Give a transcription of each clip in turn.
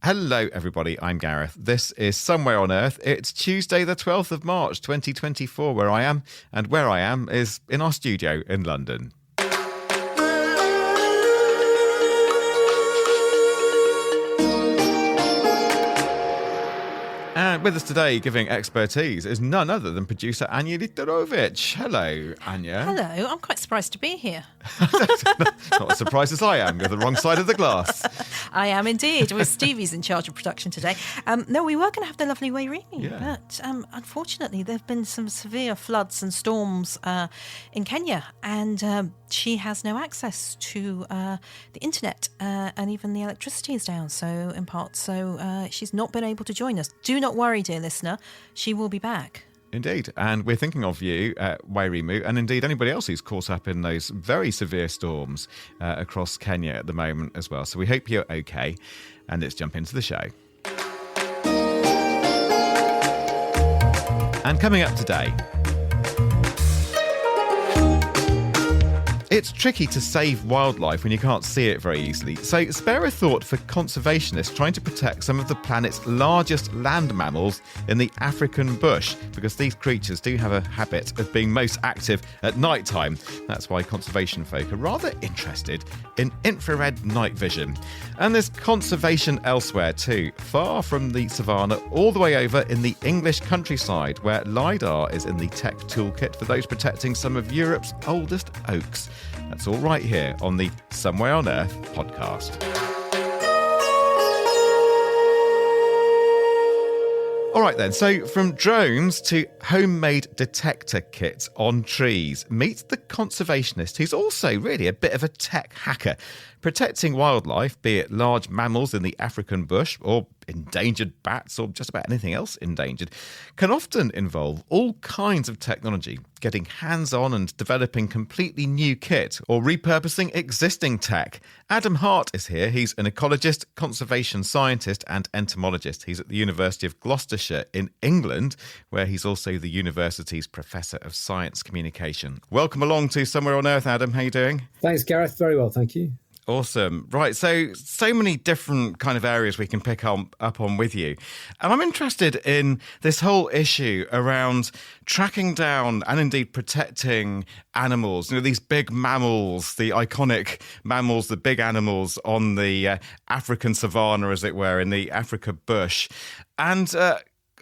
Hello, everybody. I'm Gareth. This is Somewhere on Earth. It's Tuesday, the 12th of March, 2024, where I am. And where I am is in our studio in London. And with us today, giving expertise, is none other than producer Anya Literovich. Hello, Anya. Hello, I'm quite surprised to be here. Not as surprised as I am. You're the wrong side of the glass. I am indeed. Well, Stevie's in charge of production today. No, we were going to have the lovely Wairimi, but unfortunately there have been some severe floods and storms in Kenya, and she has no access to the internet, and even the electricity is down, so in part. So she's not been able to join us. Do not worry, dear listener. She will be back. Indeed. And we're thinking of you, Wairimu, and indeed anybody else who's caught up in those very severe storms across Kenya at the moment as well. So we hope you're okay. And let's jump into the show. And coming up today, it's tricky to save wildlife when you can't see it very easily. So spare a thought for conservationists trying to protect some of the planet's largest land mammals in the African bush, because these creatures do have a habit of being most active at night time. That's why conservation folk are rather interested in infrared night vision. And there's conservation elsewhere too, far from the savannah, all the way over in the English countryside, where LiDAR is in the tech toolkit for those protecting some of Europe's oldest oaks. That's all right here on the Somewhere on Earth podcast. All right then, so from drones to homemade detector kits on trees, meet the conservationist who's also really a bit of a tech hacker. Protecting wildlife, be it large mammals in the African bush or endangered bats or just about anything else endangered, can often involve all kinds of technology, getting hands-on and developing completely new kit or repurposing existing tech. Adam Hart is here. He's an ecologist, conservation scientist and entomologist. He's at the University of Gloucestershire in England, where he's also the university's Professor of Science Communication. Welcome along to Somewhere on Earth, Adam. How are you doing? Thanks, Gareth. Very well, thank you. Awesome. Right. So many different kind of areas we can pick up on with you. And I'm interested in this whole issue around tracking down and indeed protecting animals, these big mammals, the iconic mammals, the big animals on the African savanna, as it were, in the Africa bush. And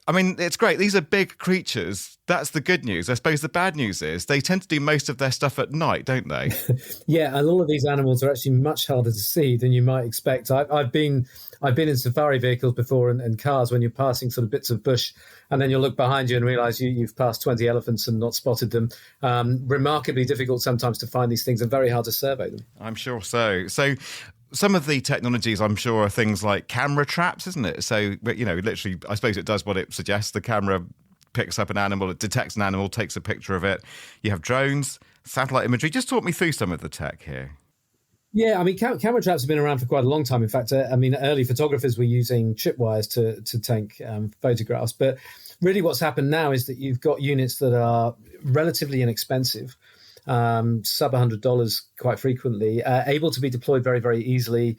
it's great. These are big creatures. That's the good news. I suppose the bad news is they tend to do most of their stuff at night, don't they? Yeah, and all of these animals are actually much harder to see than you might expect. I've been in safari vehicles before and cars when you're passing sort of bits of bush, and then you'll look behind you and realise you've passed 20 elephants and not spotted them. Remarkably difficult sometimes to find these things and very hard to survey them. I'm sure so. So some of the technologies, I'm sure, are things like camera traps, isn't it? So, literally, I suppose it does what it suggests. The camera picks up an animal, it detects an animal, takes a picture of it. You have drones, satellite imagery. Just talk me through some of the tech here. Yeah, camera traps have been around for quite a long time. In fact, early photographers were using tripwires to take photographs. But really what's happened now is that you've got units that are relatively inexpensive, sub $100 quite frequently, able to be deployed very, very easily.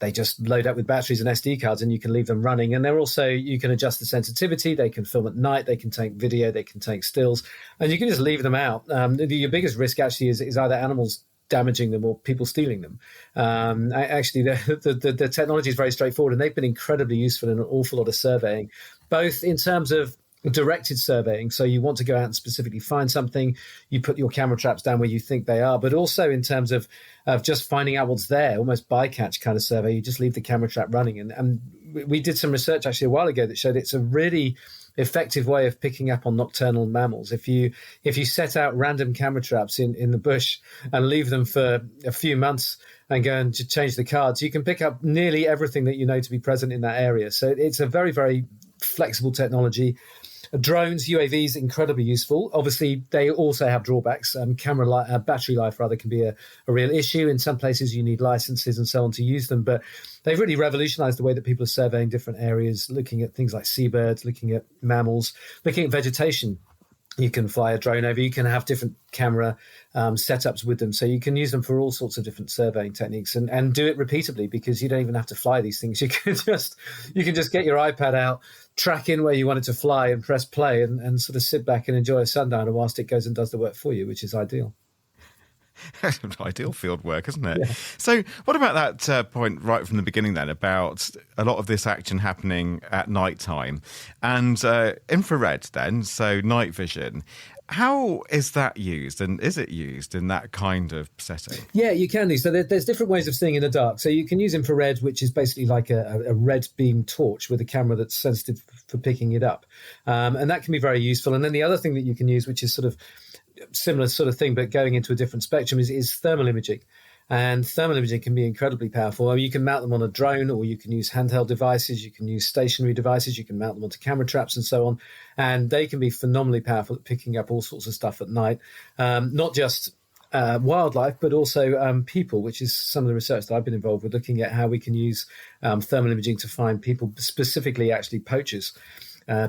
They just load up with batteries and SD cards and you can leave them running. And they're also, you can adjust the sensitivity. They can film at night. They can take video. They can take stills. And you can just leave them out. Your biggest risk actually is either animals damaging them or people stealing them. Actually, the technology is very straightforward, and they've been incredibly useful in an awful lot of surveying, both in terms of directed surveying. So you want to go out and specifically find something, you put your camera traps down where you think they are, but also in terms of just finding out what's there, almost bycatch kind of survey. You just leave the camera trap running. And we did some research actually a while ago that showed it's a really effective way of picking up on nocturnal mammals. If you set out random camera traps in the bush and leave them for a few months and go and change the cards, you can pick up nearly everything that you know to be present in that area. So it's a very, very flexible technology. Drones, UAVs, incredibly useful. Obviously, they also have drawbacks. Battery life rather can be a real issue. In some places, you need licenses and so on to use them. But they've really revolutionized the way that people are surveying different areas, looking at things like seabirds, looking at mammals, looking at vegetation. You can fly a drone over. You can have different camera setups with them. So you can use them for all sorts of different surveying techniques and do it repeatedly, because you don't even have to fly these things. You can just get your iPad out, track in where you want it to fly, and press play and sort of sit back and enjoy a sundowner whilst it goes and does the work for you, which is ideal. Ideal field work, isn't it? Yeah. So what about that point right from the beginning then, about a lot of this action happening at night time and infrared then, so night vision? How is that used, and is it used in that kind of setting? Yeah, you can do. So there's different ways of seeing in the dark. So you can use infrared, which is basically like a red beam torch with a camera that's sensitive for picking it up. And that can be very useful. And then the other thing that you can use, which is sort of similar sort of thing, but going into a different spectrum, is thermal imaging. And thermal imaging can be incredibly powerful. I mean, you can mount them on a drone, or you can use handheld devices, you can use stationary devices, you can mount them onto camera traps and so on. And they can be phenomenally powerful at picking up all sorts of stuff at night, not just wildlife, but also people, which is some of the research that I've been involved with, looking at how we can use thermal imaging to find people, specifically actually poachers.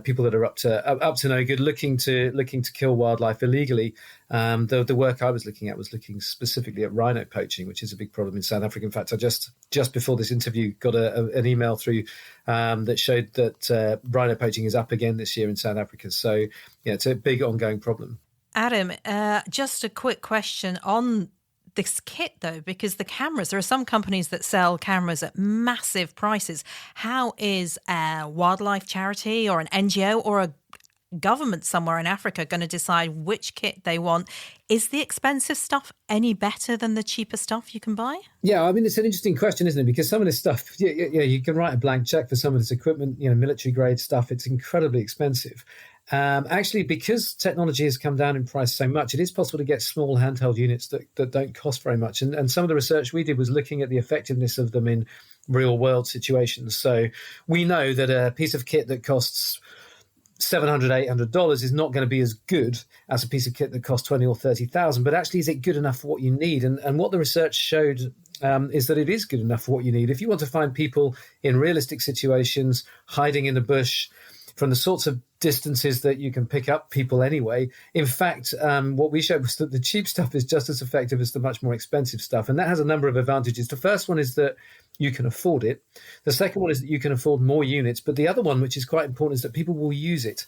People that are up to no good, looking to kill wildlife illegally. The work I was looking at was looking specifically at rhino poaching, which is a big problem in South Africa. In fact, I just before this interview got an email through that showed that rhino poaching is up again this year in South Africa. So yeah, it's a big ongoing problem. Adam, just a quick question on this kit, though, because there are some companies that sell cameras at massive prices. How is a wildlife charity or an NGO or a government somewhere in Africa going to decide which kit they want? Is the expensive stuff any better than the cheaper stuff you can buy? Yeah, I mean, it's an interesting question, isn't it? Because some of this stuff, you can write a blank check for some of this equipment, military grade stuff. It's incredibly expensive. Actually, because technology has come down in price so much, it is possible to get small handheld units that don't cost very much. And some of the research we did was looking at the effectiveness of them in real world situations. So we know that a piece of kit that costs $700, $800 is not going to be as good as a piece of kit that costs $20,000 or $30,000. But actually, is it good enough for what you need? And what the research showed is that it is good enough for what you need. If you want to find people in realistic situations, hiding in the bush, from the sorts of distances that you can pick up people anyway. In fact, what we showed was that the cheap stuff is just as effective as the much more expensive stuff. And that has a number of advantages. The first one is that you can afford it. The second one is that you can afford more units. But the other one, which is quite important, is that people will use it.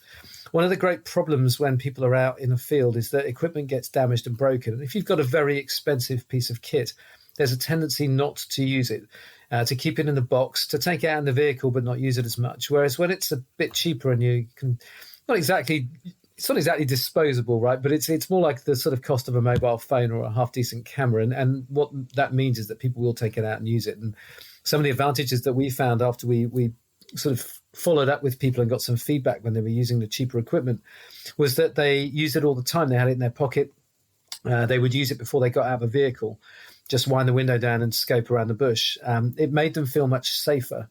One of the great problems when people are out in the field is that equipment gets damaged and broken. And if you've got a very expensive piece of kit, there's a tendency not to use it. To keep it in the box, to take it out in the vehicle but not use it as much. Whereas when it's a bit cheaper and you can, it's not exactly disposable, right? But it's more like the sort of cost of a mobile phone or a half decent camera. And what that means is that people will take it out and use it. And some of the advantages that we found after we sort of followed up with people and got some feedback when they were using the cheaper equipment was that they used it all the time. They had it in their pocket. They would use it before they got out of a vehicle. Just wind the window down and scope around the bush. It made them feel much safer,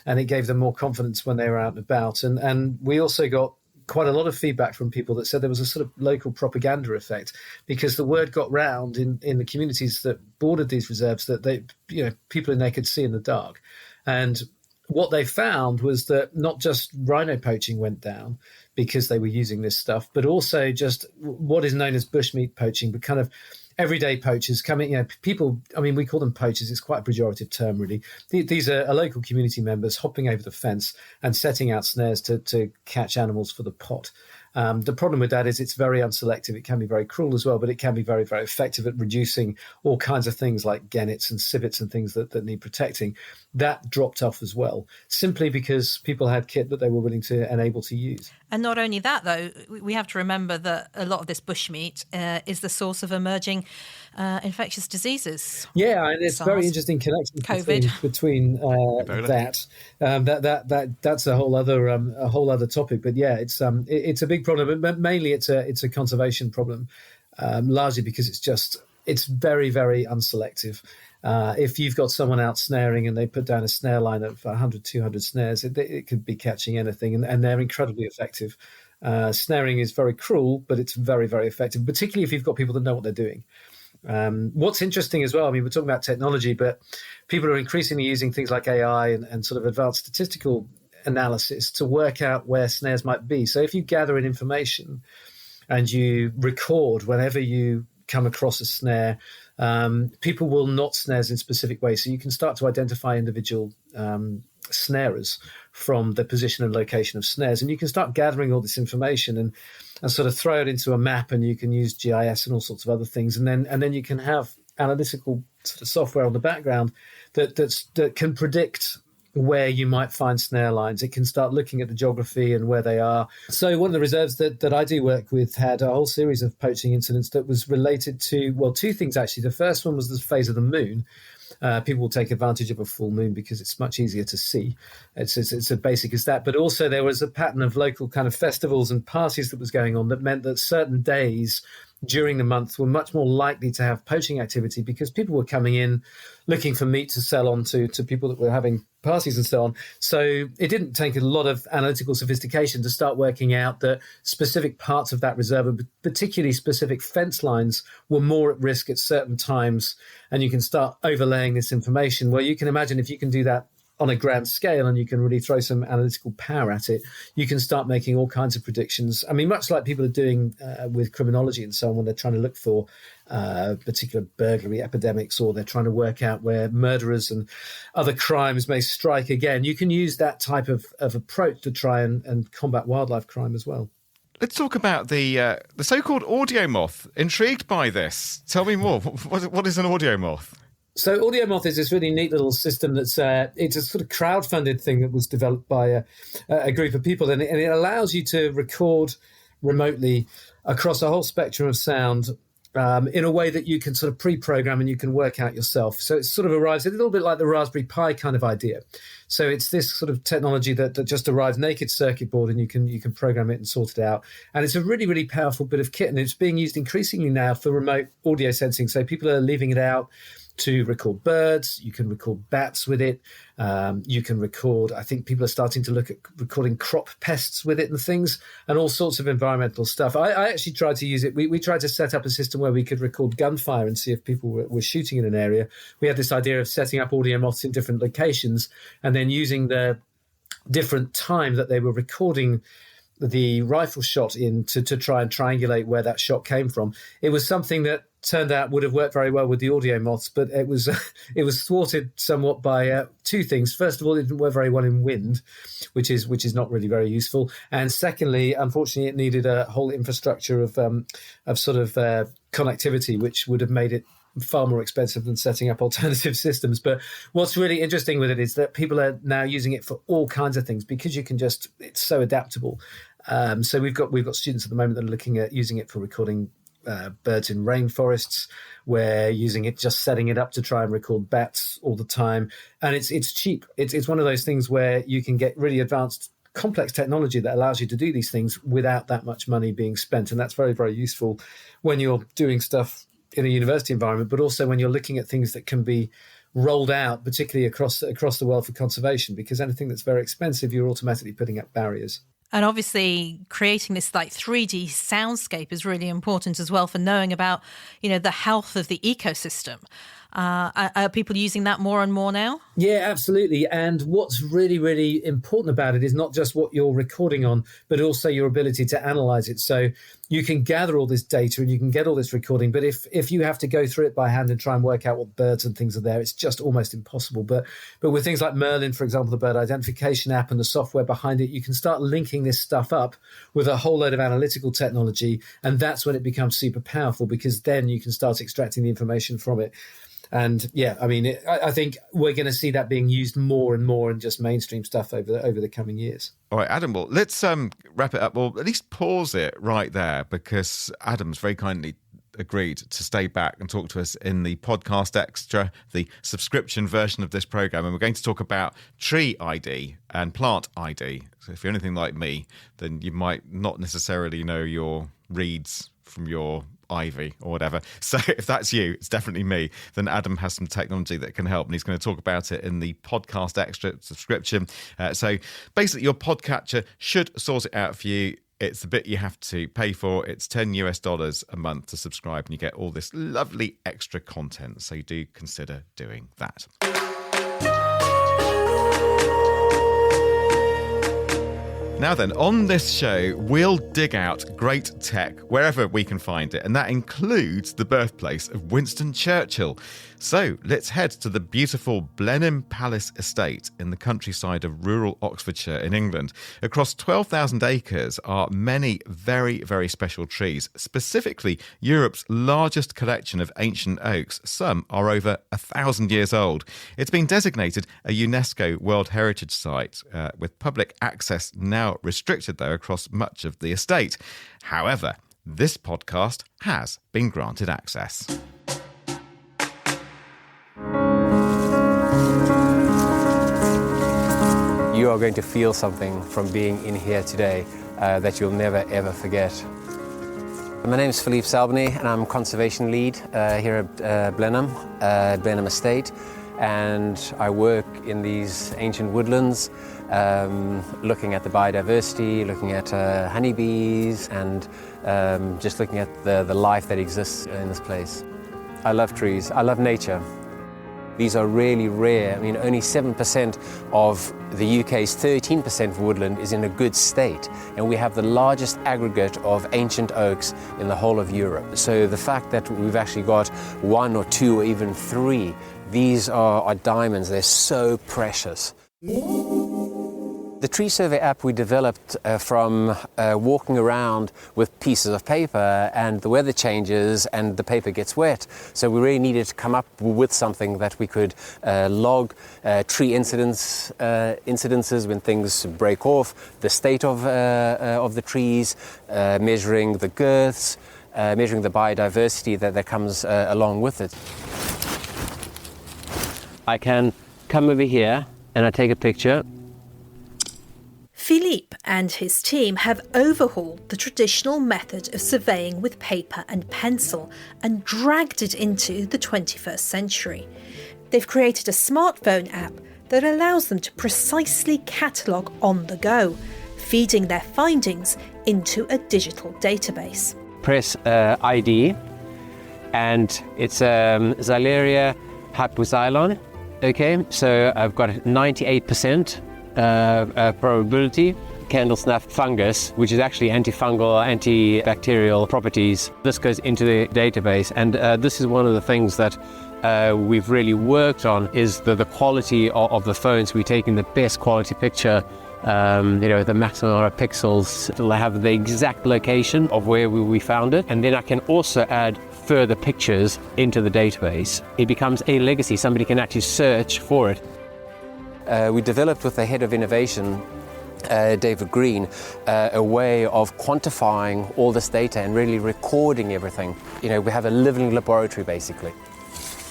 and it gave them more confidence when they were out and about. And we also got quite a lot of feedback from people that said there was a sort of local propaganda effect, because the word got round in the communities that bordered these reserves that people in there could see in the dark. And what they found was that not just rhino poaching went down because they were using this stuff, but also just what is known as bushmeat poaching, but kind of everyday poachers coming, people, I mean, we call them poachers. It's quite a pejorative term, really. These are local community members hopping over the fence and setting out snares to catch animals for the pot. The problem with that is it's very unselective. It can be very cruel as well, but it can be very, very effective at reducing all kinds of things like gannets and civets and things that need protecting. That dropped off as well, simply because people had kit that they were willing to and able to use. And not only that, though, we have to remember that a lot of this bushmeat is the source of emerging infectious diseases. Yeah, and it's very interesting connection between that. That's a whole other topic. But yeah, it's a big problem. But mainly it's a conservation problem, largely because it's very, very unselective. If you've got someone out snaring and they put down a snare line of 100, 200 snares, it could be catching anything, and they're incredibly effective. Snaring is very cruel, but it's very, very effective, particularly if you've got people that know what they're doing. What's interesting as well, I mean, we're talking about technology, but people are increasingly using things like AI and sort of advanced statistical analysis to work out where snares might be. So if you gather in information and you record whenever you come across a snare. People will knot snares in specific ways, so you can start to identify individual snarers from the position and location of snares, and you can start gathering all this information and sort of throw it into a map, and you can use GIS and all sorts of other things, and then you can have analytical sort of software on the background that can predict where you might find snare lines. It can start looking at the geography and where they are. So one of the reserves that I do work with had a whole series of poaching incidents that was related to, well, two things actually. The first one was the phase of the moon. People will take advantage of a full moon because it's much easier to see. It's as basic as that. But also there was a pattern of local kind of festivals and parties that was going on that meant that certain days during the month were much more likely to have poaching activity because people were coming in looking for meat to sell on to people that were having parties and so on. So it didn't take a lot of analytical sophistication to start working out that specific parts of that reserve, particularly specific fence lines, were more at risk at certain times. And you can start overlaying this information. Well, you can imagine if you can do that on a grand scale and you can really throw some analytical power at it, you can start making all kinds of predictions. I mean, much like people are doing with criminology and so on, when they're trying to look for particular burglary epidemics, or they're trying to work out where murderers and other crimes may strike again. You can use that type of approach to try and combat wildlife crime as well. Let's talk about the so-called audio moth. Intrigued by this. Tell me more. What is an audio moth? So AudioMoth is this really neat little system that's it's a sort of crowdfunded thing that was developed by a group of people, and it allows you to record remotely across a whole spectrum of sound in a way that you can sort of pre-program and you can work out yourself. So it sort of arrives a little bit like the Raspberry Pi kind of idea. So it's this sort of technology that just arrives naked circuit board, and you can program it and sort it out. And it's a really, really powerful bit of kit, and it's being used increasingly now for remote audio sensing. So people are leaving it out to record birds. You can record bats with it. You can record, I think people are starting to look at recording crop pests with it and things, and all sorts of environmental stuff. I actually tried to use it. We tried to set up a system where we could record gunfire and see if people were shooting in an area. We had this idea of setting up audio moths in different locations and then using the different time that they were recording the rifle shot in to try and triangulate where that shot came from. It was something that turned out would have worked very well with the audio moths, but it was thwarted somewhat by two things. First of all, it didn't work very well in wind, which is not really very useful. And secondly, unfortunately, it needed a whole infrastructure of sort of connectivity, which would have made it far more expensive than setting up alternative systems. But what's really interesting with it is that people are now using it for all kinds of things because it's so adaptable. So we've got students at the moment that are looking at using it for recording birds in rainforests. We're using it, just setting it up to try and record bats all the time. And it's cheap. It's one of those things where you can get really advanced complex technology that allows you to do these things without that much money being spent. And that's very, very useful when you're doing stuff in a university environment, but also when you're looking at things that can be rolled out, particularly across the world for conservation, because anything that's very expensive, you're automatically putting up barriers. And obviously creating this like 3D soundscape is really important as well for knowing about, the health of the ecosystem. Are people using that more and more now? Yeah, absolutely. And what's really, really important about it is not just what you're recording on, but also your ability to analyze it. So you can gather all this data and you can get all this recording. But if you have to go through it by hand and try and work out what birds and things are there, it's just almost impossible. But with things like Merlin, for example, the bird identification app and the software behind it, you can start linking this stuff up with a whole load of analytical technology. And that's when it becomes super powerful, because then you can start extracting the information from it. And yeah, I mean, I think we're going to see that being used more and more in just mainstream stuff over the coming years. All right, Adam, well, let's wrap it up, or at least pause it right there, because Adam's very kindly agreed to stay back and talk to us in the podcast extra, the subscription version of this program. And we're going to talk about tree ID and plant ID. So if you're anything like me, then you might not necessarily know your reeds from your ivy or whatever. So if that's you, it's definitely me, then Adam has some technology that can help, and he's going to talk about it in the podcast extra subscription. So basically your podcatcher should sort it out for you. It's the bit you have to pay for. It's $10 a month to subscribe, and you get all this lovely extra content. So do consider doing that. Now then, on this show, we'll dig out great tech wherever we can find it, and that includes the birthplace of Winston Churchill. So let's head to the beautiful Blenheim Palace estate in the countryside of rural Oxfordshire in England. Across 12,000 acres are many very, very special trees, specifically Europe's largest collection of ancient oaks. Some are over 1,000 years old. It's been designated a UNESCO World Heritage Site, with public access now restricted, though, across much of the estate. However, this podcast has been granted access. You are going to feel something from being in here today that you'll never, ever forget. My name is Philippe Salbany, and I'm conservation lead here at Blenheim Estate. And I work in these ancient woodlands, looking at the biodiversity, looking at honeybees, and just looking at the life that exists in this place. I love trees. I love nature. These are really rare. I mean, only 7% of the UK's 13% of woodland is in a good state, and we have the largest aggregate of ancient oaks in the whole of Europe. So the fact that we've actually got 1 or 2 or even 3, these are diamonds. They're so precious. The tree survey app we developed from walking around with pieces of paper, and the weather changes and the paper gets wet. So we really needed to come up with something that we could log tree incidences when things break off, the state of the trees, measuring the girths, measuring the biodiversity that comes along with it. I can come over here and I take a picture. Philippe and his team have overhauled the traditional method of surveying with paper and pencil and dragged it into the 21st century. They've created a smartphone app that allows them to precisely catalogue on the go, feeding their findings into a digital database. Press ID, and it's Xyleria hypoxylon. Okay, so I've got 98%. Probability. Candle snuff fungus, which is actually antifungal, antibacterial properties. This goes into the database, and this is one of the things that we've really worked on, is the quality of the phones. We're taking the best quality picture, the maximum amount of pixels. It'll have the exact location of where we found it, and then I can also add further pictures into the database. It becomes a legacy. Somebody can actually search for it. We developed with the head of innovation, David Green, a way of quantifying all this data and really recording everything. We have a living laboratory, basically.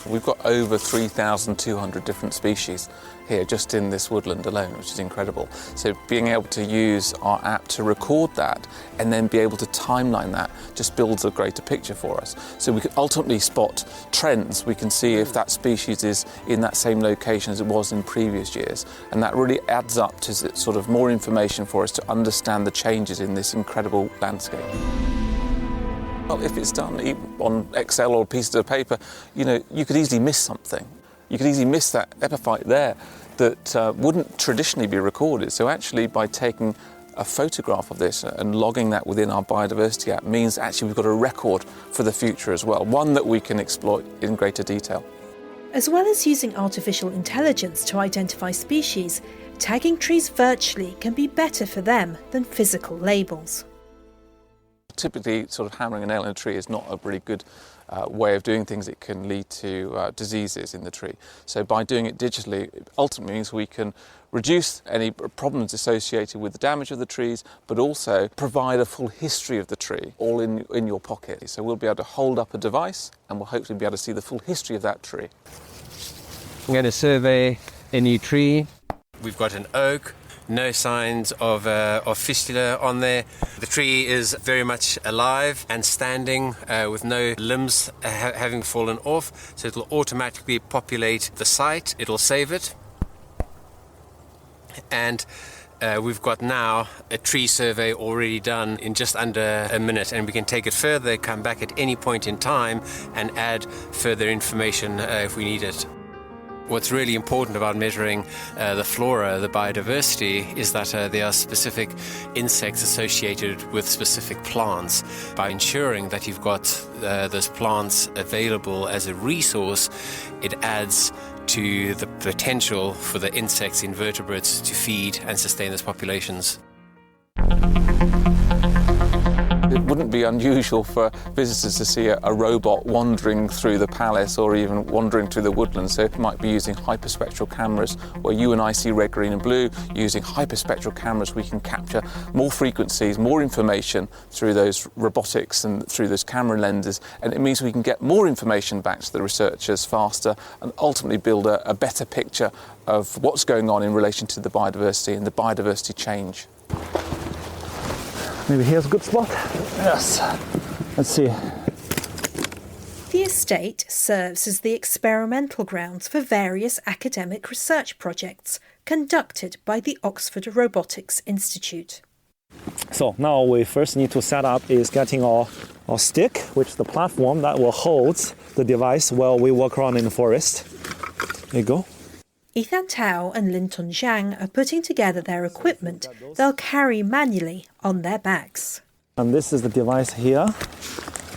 We've got over 3,200 different species here just in this woodland alone, which is incredible. So being able to use our app to record that and then be able to timeline that just builds a greater picture for us. So we can ultimately spot trends. We can see if that species is in that same location as it was in previous years. And that really adds up to sort of more information for us to understand the changes in this incredible landscape. Well, if it's done on Excel or pieces of paper, you could easily miss something. You could easily miss that epiphyte there that wouldn't traditionally be recorded. So actually, by taking a photograph of this and logging that within our biodiversity app means actually we've got a record for the future as well, one that we can exploit in greater detail. As well as using artificial intelligence to identify species, tagging trees virtually can be better for them than physical labels. Typically, sort of hammering a nail in a tree is not a really good way of doing things. It can lead to diseases in the tree. So by doing it digitally, it ultimately means we can reduce any problems associated with the damage of the trees, but also provide a full history of the tree, all in your pocket. So we'll be able to hold up a device and we'll hopefully be able to see the full history of that tree. I'm going to survey a new tree. We've got an oak. No signs of fistula on there. The tree is very much alive and standing with no limbs having fallen off, so it'll automatically populate the site. It'll save it. And we've got now a tree survey already done in just under a minute, and we can take it further, come back at any point in time and add further information if we need it. What's really important about measuring the flora, the biodiversity, is that there are specific insects associated with specific plants. By ensuring that you've got those plants available as a resource, it adds to the potential for the insects, invertebrates, to feed and sustain those populations. It wouldn't be unusual for visitors to see a robot wandering through the palace or even wandering through the woodlands. So it might be using hyperspectral cameras, where you and I see red, green and blue. Using hyperspectral cameras, we can capture more frequencies, more information through those robotics and through those camera lenses. And it means we can get more information back to the researchers faster and ultimately build a better picture of what's going on in relation to the biodiversity and the biodiversity change. Maybe here's a good spot. Yes. Let's see. The estate serves as the experimental grounds for various academic research projects conducted by the Oxford Robotics Institute. So now we first need to set up is getting our stick, which is the platform that will hold the device while we walk around in the forest. There you go. Ethan Tao and Linton Zhang are putting together their equipment they'll carry manually on their backs. And this is the device here,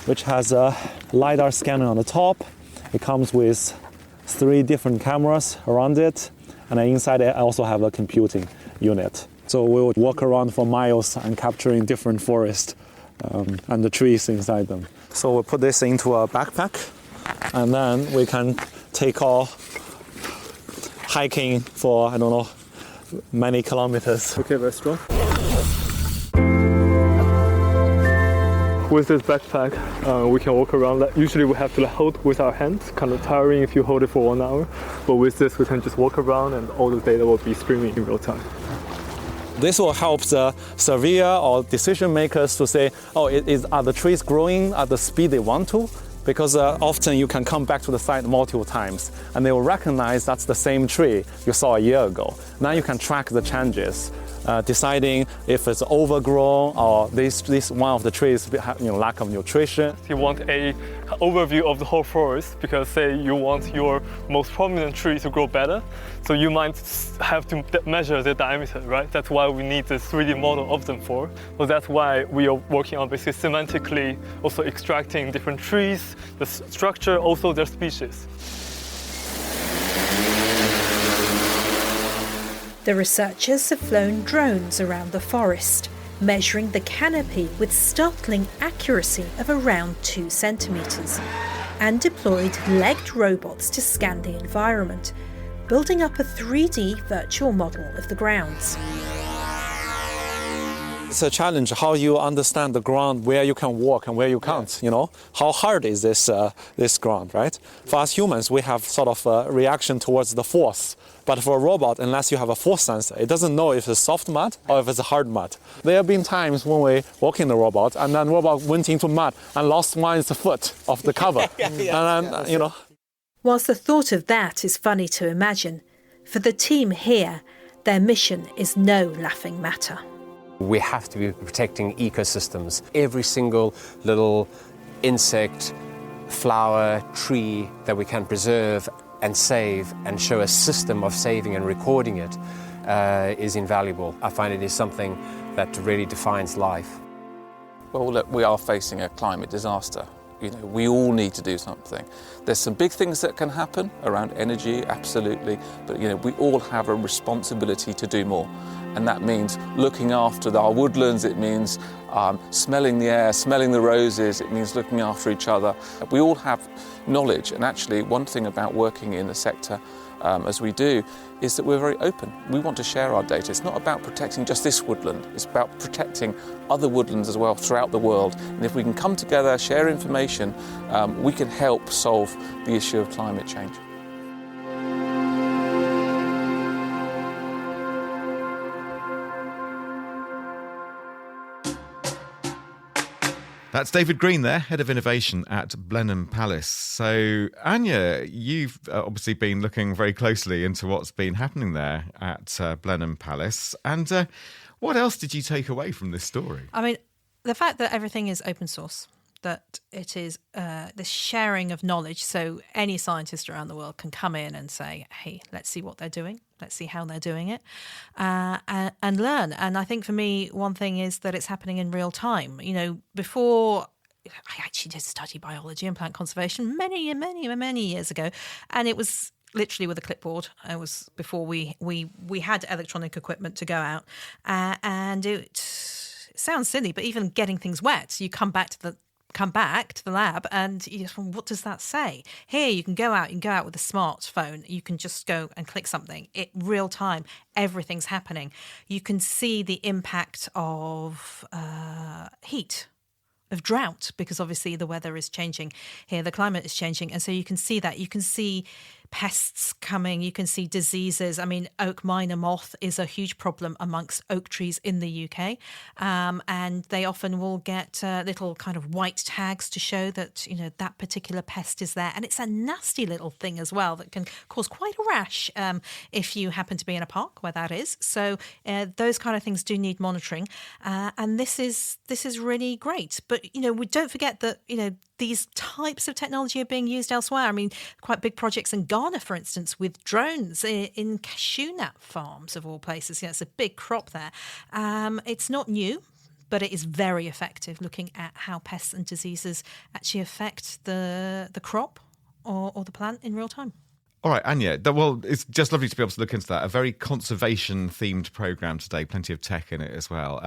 which has a LiDAR scanner on the top. It comes with 3 different cameras around it, and then inside it I also have a computing unit. So we will walk around for miles and capturing different forests and the trees inside them. So we'll put this into a backpack, and then we can take off hiking for, I don't know, many kilometers. Okay, let's go. With this backpack, we can walk around. Usually we have to hold with our hands, kind of tiring if you hold it for 1 hour. But with this, we can just walk around and all the data will be streaming in real time. This will help the surveyor or decision makers to say, oh, are the trees growing at the speed they want to? Because often you can come back to the site multiple times and they will recognize that's the same tree you saw a year ago. Now you can track the changes, deciding if it's overgrown or this one of the trees lack of nutrition. You want an overview of the whole forest because say you want your most prominent tree to grow better, so you might have to measure the diameter, right? That's why we need this 3D model of them for. Well, that's why we are working on basically semantically also extracting different trees, the structure, also their species. The researchers have flown drones around the forest, measuring the canopy with startling accuracy of around 2 centimetres, and deployed legged robots to scan the environment, building up a 3D virtual model of the grounds. It's a challenge how you understand the ground, where you can walk and where you can't, How hard is this ground, right? For us humans, we have sort of a reaction towards the force. But for a robot, unless you have a force sensor, it doesn't know if it's soft mud or if it's hard mud. There have been times when we walk in the robot and then the robot went into mud and lost 1 foot of the cover. And then, Whilst the thought of that is funny to imagine, for the team here, their mission is no laughing matter. We have to be protecting ecosystems. Every single little insect, flower, tree that we can preserve and save and show a system of saving and recording it is invaluable. I find it is something that really defines life. Well, look, we are facing a climate disaster. We all need to do something. There's some big things that can happen around energy, absolutely, but we all have a responsibility to do more. And that means looking after our woodlands, it means smelling the air, smelling the roses, it means looking after each other. We all have knowledge, and actually one thing about working in the sector as we do is that we're very open. We want to share our data. It's not about protecting just this woodland, it's about protecting other woodlands as well throughout the world. And if we can come together, share information, we can help solve the issue of climate change. That's David Green there, Head of Innovation at Blenheim Palace. So, Anya, you've obviously been looking very closely into what's been happening there at Blenheim Palace. And what else did you take away from this story? I mean, the fact that everything is open source, that it is the sharing of knowledge. So any scientist around the world can come in and say, hey, let's see what they're doing. Let's see how they're doing it and learn. And I think for me, one thing is that it's happening in real time. You know, before I actually did study biology and plant conservation many years ago, and it was literally with a clipboard. It was before we had electronic equipment to go out, and it sounds silly, but even getting things wet, you come back to the lab and you just, what does that say? Here you can go out with a smartphone. You can just go and click something. It real time, everything's happening. You can see the impact of heat, of drought, because obviously the weather is changing here, the climate is changing, and so you can see that. You can see pests coming, you can see diseases. I mean, oak miner moth is a huge problem amongst oak trees in the UK, and they often will get little kind of white tags to show that, you know, that particular pest is there, and it's a nasty little thing as well that can cause quite a rash if you happen to be in a park where that is. So those kind of things do need monitoring, and this is really great. But, you know, we don't forget that, you know, these types of technology are being used elsewhere. I mean, quite big projects in Ghana, for instance, with drones in cashew nut farms, of all places. You know, it's a big crop there. It's not new, but it is very effective, looking at how pests and diseases actually affect the crop or the plant in real time. All right, Anya, well, it's just lovely to be able to look into that. A very conservation-themed programme today, plenty of tech in it as well.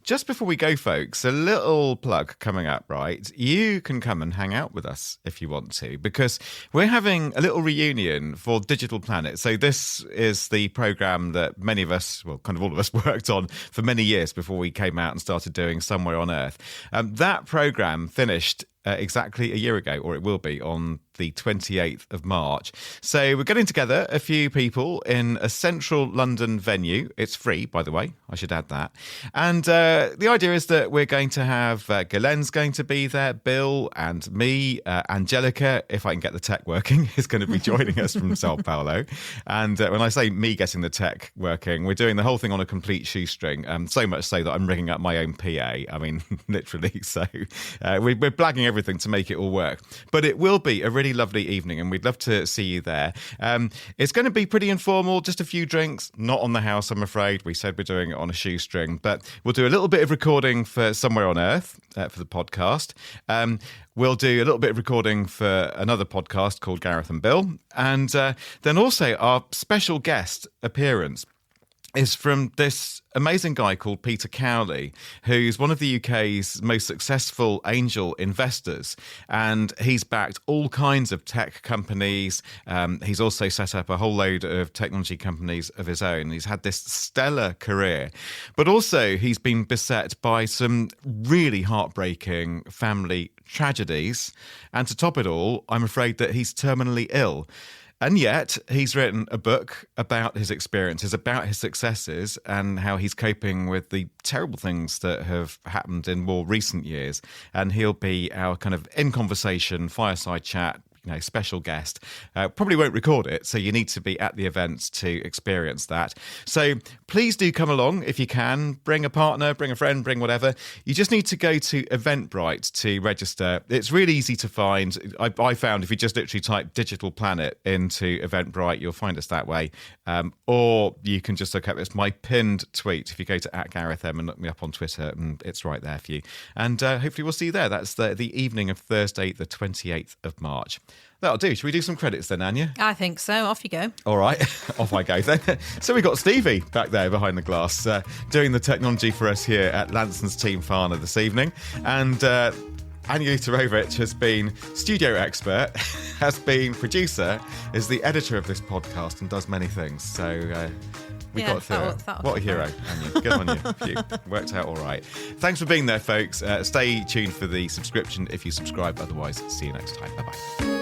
Just before we go, folks, a little plug coming up, right? You can come and hang out with us if you want to, because we're having a little reunion for Digital Planet. So this is the programme that many of us, well, kind of all of us, worked on for many years before we came out and started doing Somewhere on Earth. That programme finished exactly a year ago, or it will be on the 28th of March. So we're getting together a few people in a central London venue. It's free, by the way, I should add that. And the idea is that we're going to have Galen's going to be there, Bill and me, Angelica, if I can get the tech working, is going to be joining us from Sao Paulo. And when I say me getting the tech working, we're doing the whole thing on a complete shoestring, so much so that I'm rigging up my own PA. I mean, literally. So we're blagging everything to make it all work. But it will be a really lovely evening, and we'd love to see you there. It's going to be pretty informal, just a few drinks, not on the house, I'm afraid. We said we're doing it on a shoestring, but we'll do a little bit of recording for Somewhere on Earth for the podcast. We'll do a little bit of recording for another podcast called Gareth and Bill, and then also our special guest appearance is from this amazing guy called Peter Cowley, who's one of the UK's most successful angel investors. And he's backed all kinds of tech companies. He's also set up a whole load of technology companies of his own. He's had this stellar career. But also he's been beset by some really heartbreaking family tragedies. And to top it all, I'm afraid that he's terminally ill. And yet, he's written a book about his experiences, about his successes, and how he's coping with the terrible things that have happened in more recent years. And he'll be our kind of in-conversation, fireside chat, special guest. Probably won't record it, so you need to be at the event to experience that. So please do come along if you can. Bring a partner, bring a friend, bring whatever. You just need to go to Eventbrite to register. It's really easy to find. I found if you just literally type Digital Planet into Eventbrite, you'll find us that way. Or you can just look up, it's my pinned tweet. If you go to @GarethM and look me up on Twitter, and it's right there for you. And hopefully we'll see you there. That's the evening of Thursday, the 28th of March. That'll do. Should we do some credits then, Anya? I think so. Off you go. All right. Off I go then. So we've got Stevie back there behind the glass doing the technology for us here at Lanson's Team Farner this evening. And Anya Torovic has been studio expert, has been producer, is the editor of this podcast and does many things. So we got through it. What a hero, Anya. Good on you. Worked out all right. Thanks for being there, folks. Stay tuned for the subscription if you subscribe. Otherwise, see you next time. Bye-bye.